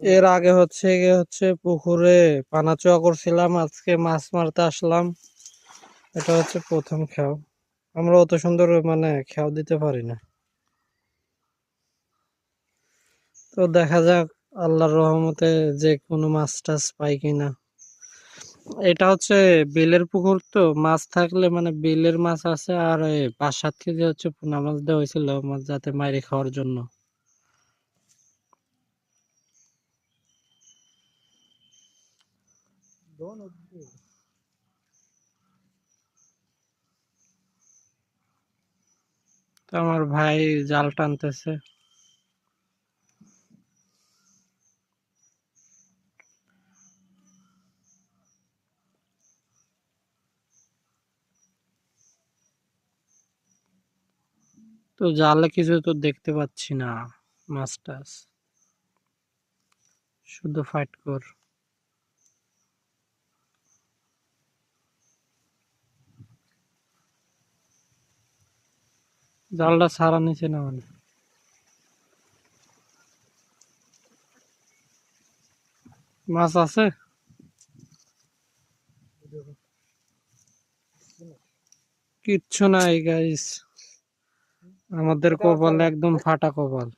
এর আগে হচ্ছে পুকুরে পানাচুয়া করছিলাম, আজকে মাছ মারতে আসলাম। এটা হচ্ছে প্রথম খেও। আমরা অত সুন্দর খেও দিতে পারি না। তো দেখা যাক আল্লাহর রহমতে যে কোনো মাছ টাছ পাই কিনা। এটা হচ্ছে বিলের পুকুর, তো মাছ থাকলে বিলের মাছ আছে, আর 5-7 কেজি হচ্ছে পোনা মাছ দেওয়া হয়েছিল মাছ যাতে মাইরে খাওয়ার জন্য। তো আমার ভাই জাল টানতেছে। তো জালে কিছু তো দেখতে পাচ্ছি না, মাছ টাছ শুধু ফাইট কর। জালটা ছাড়া নিচে না মাছ আছে কিচ্ছু নাই গাইস, আমাদের কপাল একদম ফাটা কপাল।